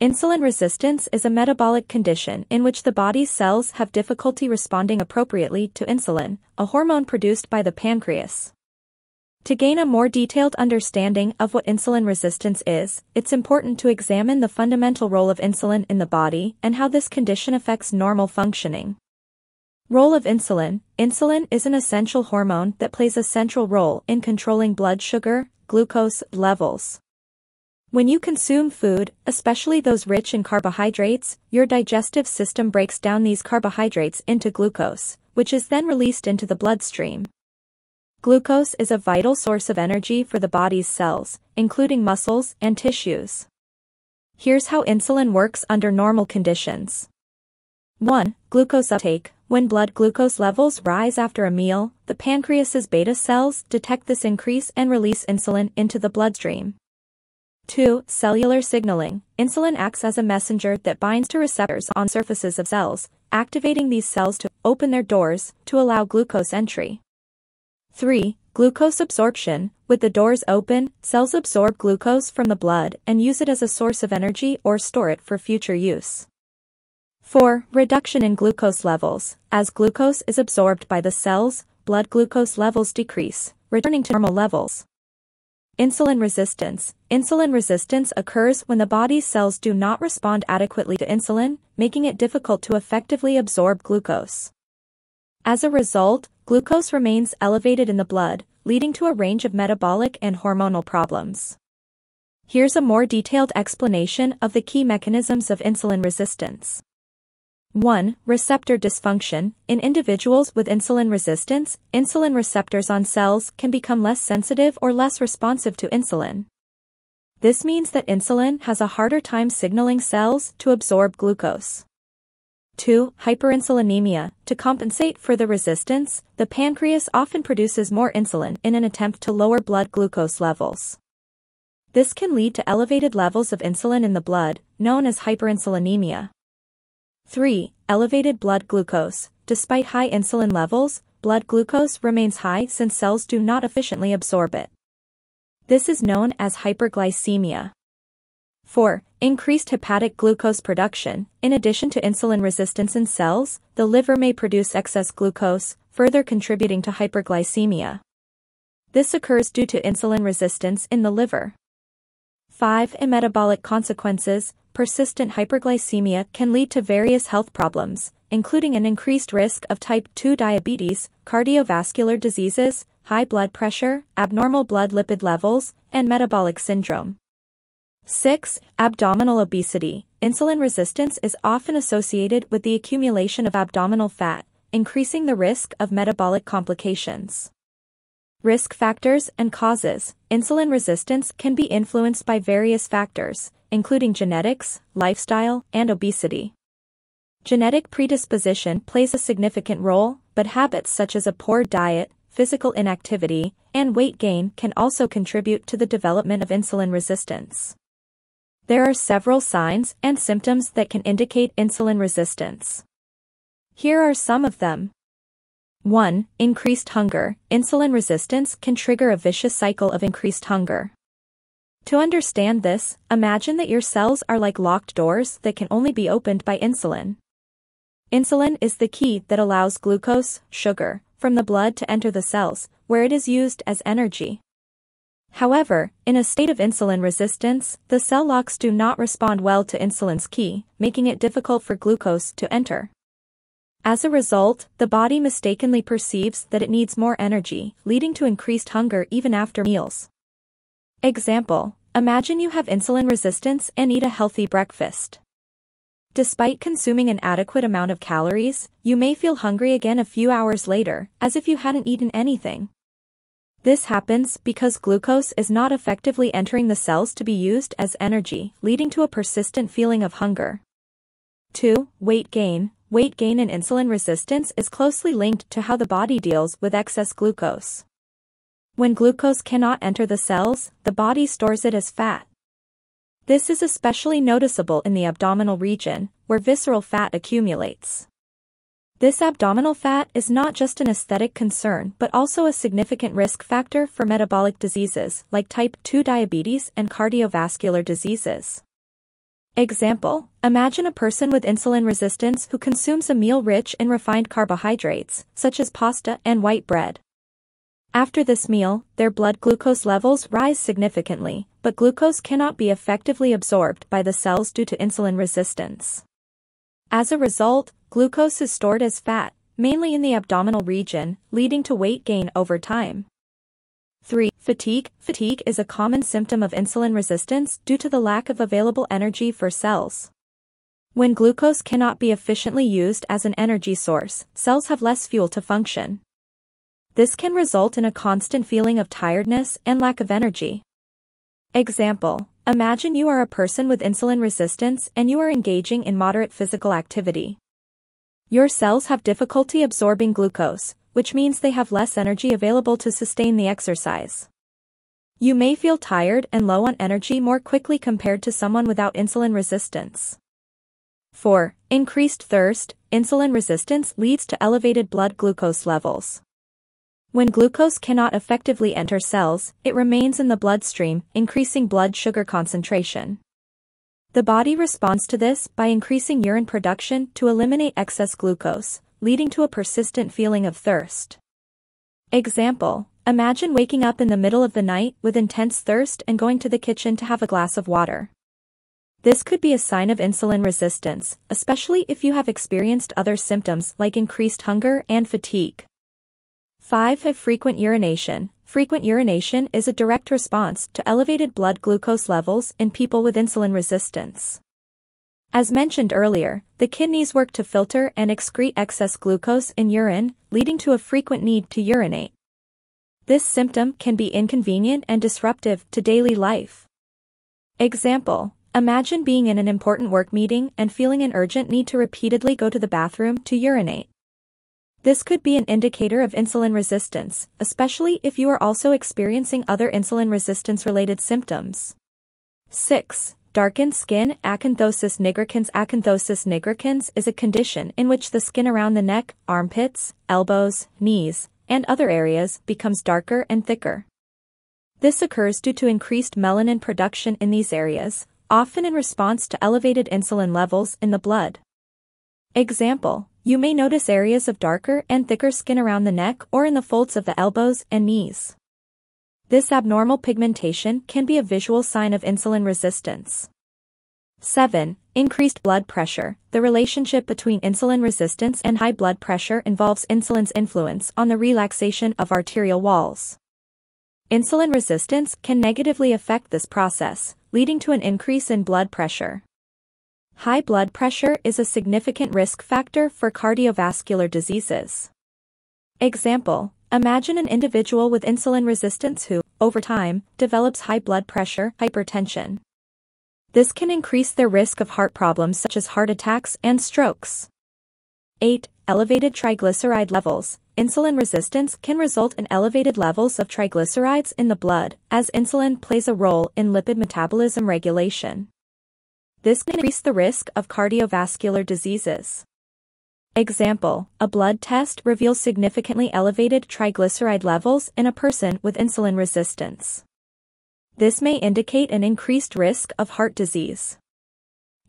Insulin resistance is a metabolic condition in which the body's cells have difficulty responding appropriately to insulin, a hormone produced by the pancreas. To gain a more detailed understanding of what insulin resistance is, it's important to examine the fundamental role of insulin in the body and how this condition affects normal functioning. Role of insulin. Insulin is an essential hormone that plays a central role in controlling blood sugar, glucose levels. When you consume food, especially those rich in carbohydrates, your digestive system breaks down these carbohydrates into glucose, which is then released into the bloodstream. Glucose is a vital source of energy for the body's cells, including muscles and tissues. Here's how insulin works under normal conditions. 1. Glucose uptake. When blood glucose levels rise after a meal, the pancreas's beta cells detect this increase and release insulin into the bloodstream. 2. Cellular signaling. Insulin acts as a messenger that binds to receptors on surfaces of cells, activating these cells to open their doors to allow glucose entry. 3. Glucose absorption. With the doors open, cells absorb glucose from the blood and use it as a source of energy or store it for future use. 4. Reduction in glucose levels. As glucose is absorbed by the cells, blood glucose levels decrease, returning to normal levels. Insulin resistance. Insulin resistance occurs when the body's cells do not respond adequately to insulin, making it difficult to effectively absorb glucose. As a result, glucose remains elevated in the blood, leading to a range of metabolic and hormonal problems. Here's a more detailed explanation of the key mechanisms of insulin resistance. 1. Receptor dysfunction. In individuals with insulin resistance, insulin receptors on cells can become less sensitive or less responsive to insulin. This means that insulin has a harder time signaling cells to absorb glucose. 2. Hyperinsulinemia. To compensate for the resistance, the pancreas often produces more insulin in an attempt to lower blood glucose levels. This can lead to elevated levels of insulin in the blood, known as hyperinsulinemia. 3. Elevated blood glucose. Despite high insulin levels, blood glucose remains high since cells do not efficiently absorb it. This is known as hyperglycemia. 4. Increased hepatic glucose production. In addition to insulin resistance in cells, the liver may produce excess glucose, further contributing to hyperglycemia. This occurs due to insulin resistance in the liver. 5. Metabolic consequences. Persistent hyperglycemia can lead to various health problems, including an increased risk of type 2 diabetes, cardiovascular diseases, high blood pressure, abnormal blood lipid levels, and metabolic syndrome. 6. Abdominal obesity. Insulin resistance is often associated with the accumulation of abdominal fat, increasing the risk of metabolic complications. Risk factors and causes. Insulin resistance can be influenced by various factors, including genetics, lifestyle, and obesity. Genetic predisposition plays a significant role, but habits such as a poor diet, physical inactivity, and weight gain can also contribute to the development of insulin resistance. There are several signs and symptoms that can indicate insulin resistance. Here are some of them. 1. Increased hunger. Insulin resistance can trigger a vicious cycle of increased hunger. To understand this, imagine that your cells are like locked doors that can only be opened by insulin. Insulin is the key that allows glucose, sugar, from the blood to enter the cells, where it is used as energy. However, in a state of insulin resistance, the cell locks do not respond well to insulin's key, making it difficult for glucose to enter. As a result, the body mistakenly perceives that it needs more energy, leading to increased hunger even after meals. Example: imagine you have insulin resistance and eat a healthy breakfast. Despite consuming an adequate amount of calories, you may feel hungry again a few hours later, as if you hadn't eaten anything. This happens because glucose is not effectively entering the cells to be used as energy, leading to a persistent feeling of hunger. 2. Weight gain. Weight gain in insulin resistance is closely linked to how the body deals with excess glucose. When glucose cannot enter the cells, the body stores it as fat. This is especially noticeable in the abdominal region, where visceral fat accumulates. This abdominal fat is not just an aesthetic concern but also a significant risk factor for metabolic diseases like type 2 diabetes and cardiovascular diseases. Example: imagine a person with insulin resistance who consumes a meal rich in refined carbohydrates, such as pasta and white bread. After this meal, their blood glucose levels rise significantly, but glucose cannot be effectively absorbed by the cells due to insulin resistance. As a result, glucose is stored as fat, mainly in the abdominal region, leading to weight gain over time. 3. Fatigue. Fatigue is a common symptom of insulin resistance due to the lack of available energy for cells. When glucose cannot be efficiently used as an energy source, cells have less fuel to function. This can result in a constant feeling of tiredness and lack of energy. Example: imagine you are a person with insulin resistance and you are engaging in moderate physical activity. Your cells have difficulty absorbing glucose, which means they have less energy available to sustain the exercise. You may feel tired and low on energy more quickly compared to someone without insulin resistance. 4. Increased thirst. Insulin resistance leads to elevated blood glucose levels. When glucose cannot effectively enter cells, it remains in the bloodstream, increasing blood sugar concentration. The body responds to this by increasing urine production to eliminate excess glucose, leading to a persistent feeling of thirst. Example: imagine waking up in the middle of the night with intense thirst and going to the kitchen to have a glass of water. This could be a sign of insulin resistance, especially if you have experienced other symptoms like increased hunger and fatigue. 5. Frequent urination. Frequent urination is a direct response to elevated blood glucose levels in people with insulin resistance. As mentioned earlier, the kidneys work to filter and excrete excess glucose in urine, leading to a frequent need to urinate. This symptom can be inconvenient and disruptive to daily life. Example: imagine being in an important work meeting and feeling an urgent need to repeatedly go to the bathroom to urinate. This could be an indicator of insulin resistance, especially if you are also experiencing other insulin resistance-related symptoms. 6. Darkened skin. Acanthosis nigricans. Acanthosis nigricans is a condition in which the skin around the neck, armpits, elbows, knees, and other areas becomes darker and thicker. This occurs due to increased melanin production in these areas, often in response to elevated insulin levels in the blood. Example: you may notice areas of darker and thicker skin around the neck or in the folds of the elbows and knees. This abnormal pigmentation can be a visual sign of insulin resistance. 7. Increased blood pressure. The relationship between insulin resistance and high blood pressure involves insulin's influence on the relaxation of arterial walls. Insulin resistance can negatively affect this process, leading to an increase in blood pressure. High blood pressure is a significant risk factor for cardiovascular diseases. Example: imagine an individual with insulin resistance who, over time, develops high blood pressure, hypertension. This can increase their risk of heart problems such as heart attacks and strokes. 8. Elevated triglyceride levels. Insulin resistance can result in elevated levels of triglycerides in the blood, as insulin plays a role in lipid metabolism regulation. This can increase the risk of cardiovascular diseases. Example: a blood test reveals significantly elevated triglyceride levels in a person with insulin resistance. This may indicate an increased risk of heart disease.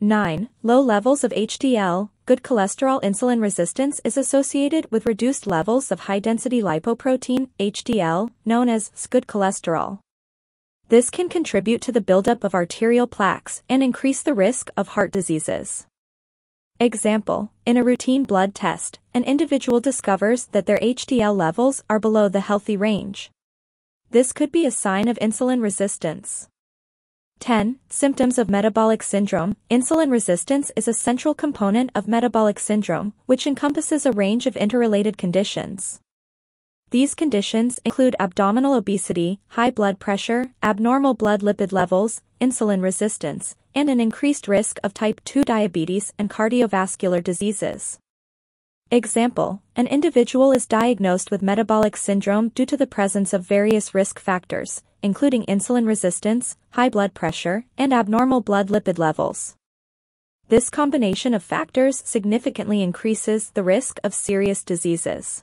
9. Low levels of HDL. Good cholesterol. Insulin resistance is associated with reduced levels of high-density lipoprotein, HDL, known as good cholesterol. This can contribute to the buildup of arterial plaques and increase the risk of heart diseases. Example: in a routine blood test, an individual discovers that their HDL levels are below the healthy range. This could be a sign of insulin resistance. 10. Symptoms of metabolic syndrome. Insulin resistance is a central component of metabolic syndrome, which encompasses a range of interrelated conditions. These conditions include abdominal obesity, high blood pressure, abnormal blood lipid levels, insulin resistance, and an increased risk of type 2 diabetes and cardiovascular diseases. Example: an individual is diagnosed with metabolic syndrome due to the presence of various risk factors, including insulin resistance, high blood pressure, and abnormal blood lipid levels. This combination of factors significantly increases the risk of serious diseases.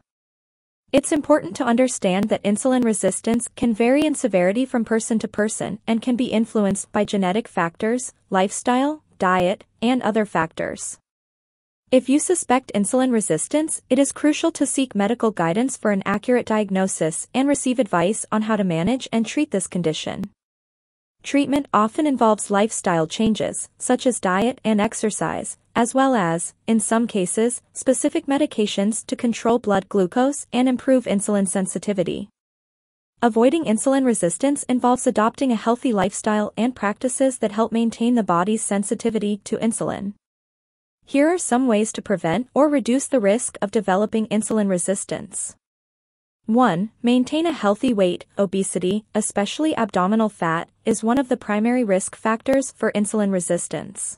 It's important to understand that insulin resistance can vary in severity from person to person and can be influenced by genetic factors, lifestyle, diet, and other factors. If you suspect insulin resistance, it is crucial to seek medical guidance for an accurate diagnosis and receive advice on how to manage and treat this condition. Treatment often involves lifestyle changes, such as diet and exercise, as well as, in some cases, specific medications to control blood glucose and improve insulin sensitivity. Avoiding insulin resistance involves adopting a healthy lifestyle and practices that help maintain the body's sensitivity to insulin. Here are some ways to prevent or reduce the risk of developing insulin resistance. 1. Maintain a healthy weight. Obesity, especially abdominal fat, is one of the primary risk factors for insulin resistance.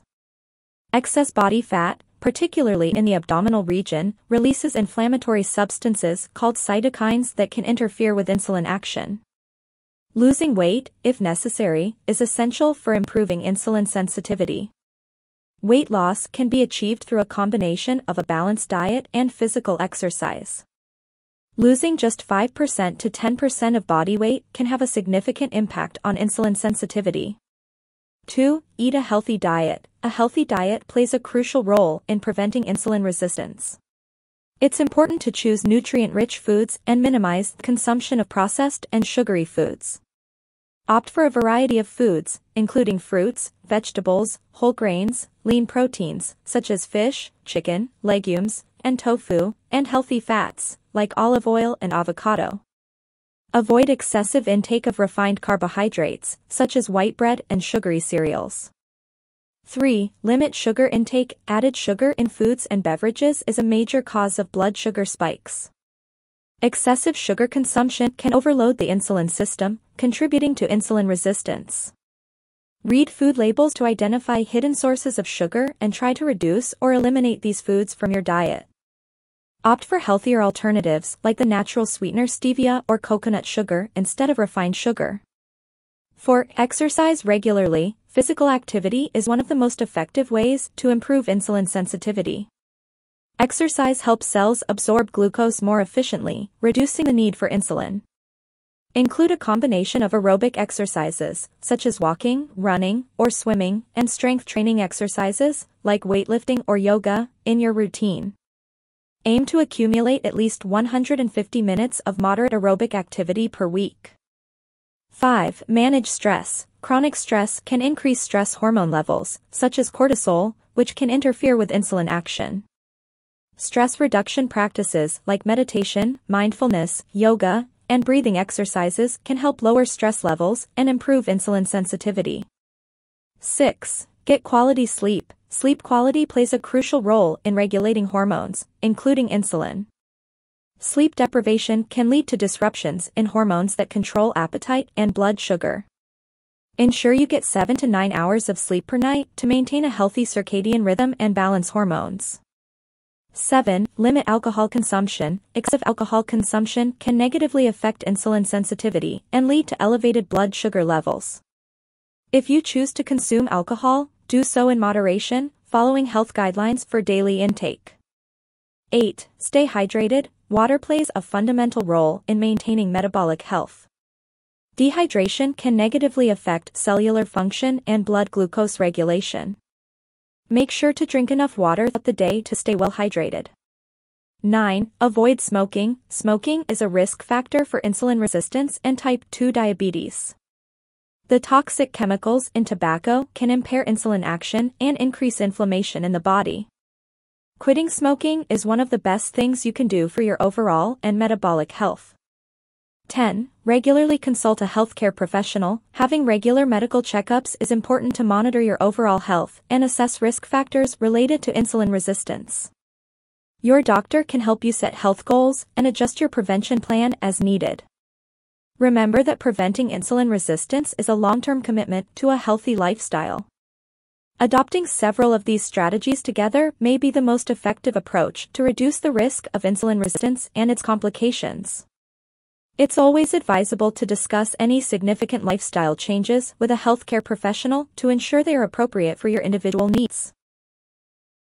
Excess body fat, particularly in the abdominal region, releases inflammatory substances called cytokines that can interfere with insulin action. Losing weight, if necessary, is essential for improving insulin sensitivity. Weight loss can be achieved through a combination of a balanced diet and physical exercise. Losing just 5% to 10% of body weight can have a significant impact on insulin sensitivity. 2. Eat a healthy diet. A healthy diet plays a crucial role in preventing insulin resistance. It's important to choose nutrient-rich foods and minimize consumption of processed and sugary foods. Opt for a variety of foods, including fruits, vegetables, whole grains, lean proteins, such as fish, chicken, legumes, and tofu, and healthy fats, like olive oil and avocado. Avoid excessive intake of refined carbohydrates, such as white bread and sugary cereals. 3. Limit sugar intake. Added sugar in foods and beverages is a major cause of blood sugar spikes. Excessive sugar consumption can overload the insulin system, contributing to insulin resistance. Read food labels to identify hidden sources of sugar and try to reduce or eliminate these foods from your diet. Opt for healthier alternatives like the natural sweetener stevia or coconut sugar instead of refined sugar. 4. Exercise regularly. Physical activity is one of the most effective ways to improve insulin sensitivity. Exercise helps cells absorb glucose more efficiently, reducing the need for insulin. Include a combination of aerobic exercises, such as walking, running, or swimming, and strength training exercises, like weightlifting or yoga, in your routine. Aim to accumulate at least 150 minutes of moderate aerobic activity per week. 5. Manage stress. Chronic stress can increase stress hormone levels, such as cortisol, which can interfere with insulin action. Stress reduction practices like meditation, mindfulness, yoga, and breathing exercises can help lower stress levels and improve insulin sensitivity. 6. Get quality sleep. Sleep quality plays a crucial role in regulating hormones, including insulin. Sleep deprivation can lead to disruptions in hormones that control appetite and blood sugar. Ensure you get 7 to 9 hours of sleep per night to maintain a healthy circadian rhythm and balance hormones. 7. Limit alcohol consumption. Excessive alcohol consumption can negatively affect insulin sensitivity and lead to elevated blood sugar levels. If you choose to consume alcohol, do so in moderation, following health guidelines for daily intake. 8. Stay hydrated. Water plays a fundamental role in maintaining metabolic health. Dehydration can negatively affect cellular function and blood glucose regulation. Make sure to drink enough water throughout the day to stay well hydrated. 9. Avoid smoking. Smoking is a risk factor for insulin resistance and type 2 diabetes. The toxic chemicals in tobacco can impair insulin action and increase inflammation in the body. Quitting smoking is one of the best things you can do for your overall and metabolic health. 10. Regularly consult a healthcare professional. Having regular medical checkups is important to monitor your overall health and assess risk factors related to insulin resistance. Your doctor can help you set health goals and adjust your prevention plan as needed. Remember that preventing insulin resistance is a long-term commitment to a healthy lifestyle. Adopting several of these strategies together may be the most effective approach to reduce the risk of insulin resistance and its complications. It's always advisable to discuss any significant lifestyle changes with a healthcare professional to ensure they are appropriate for your individual needs.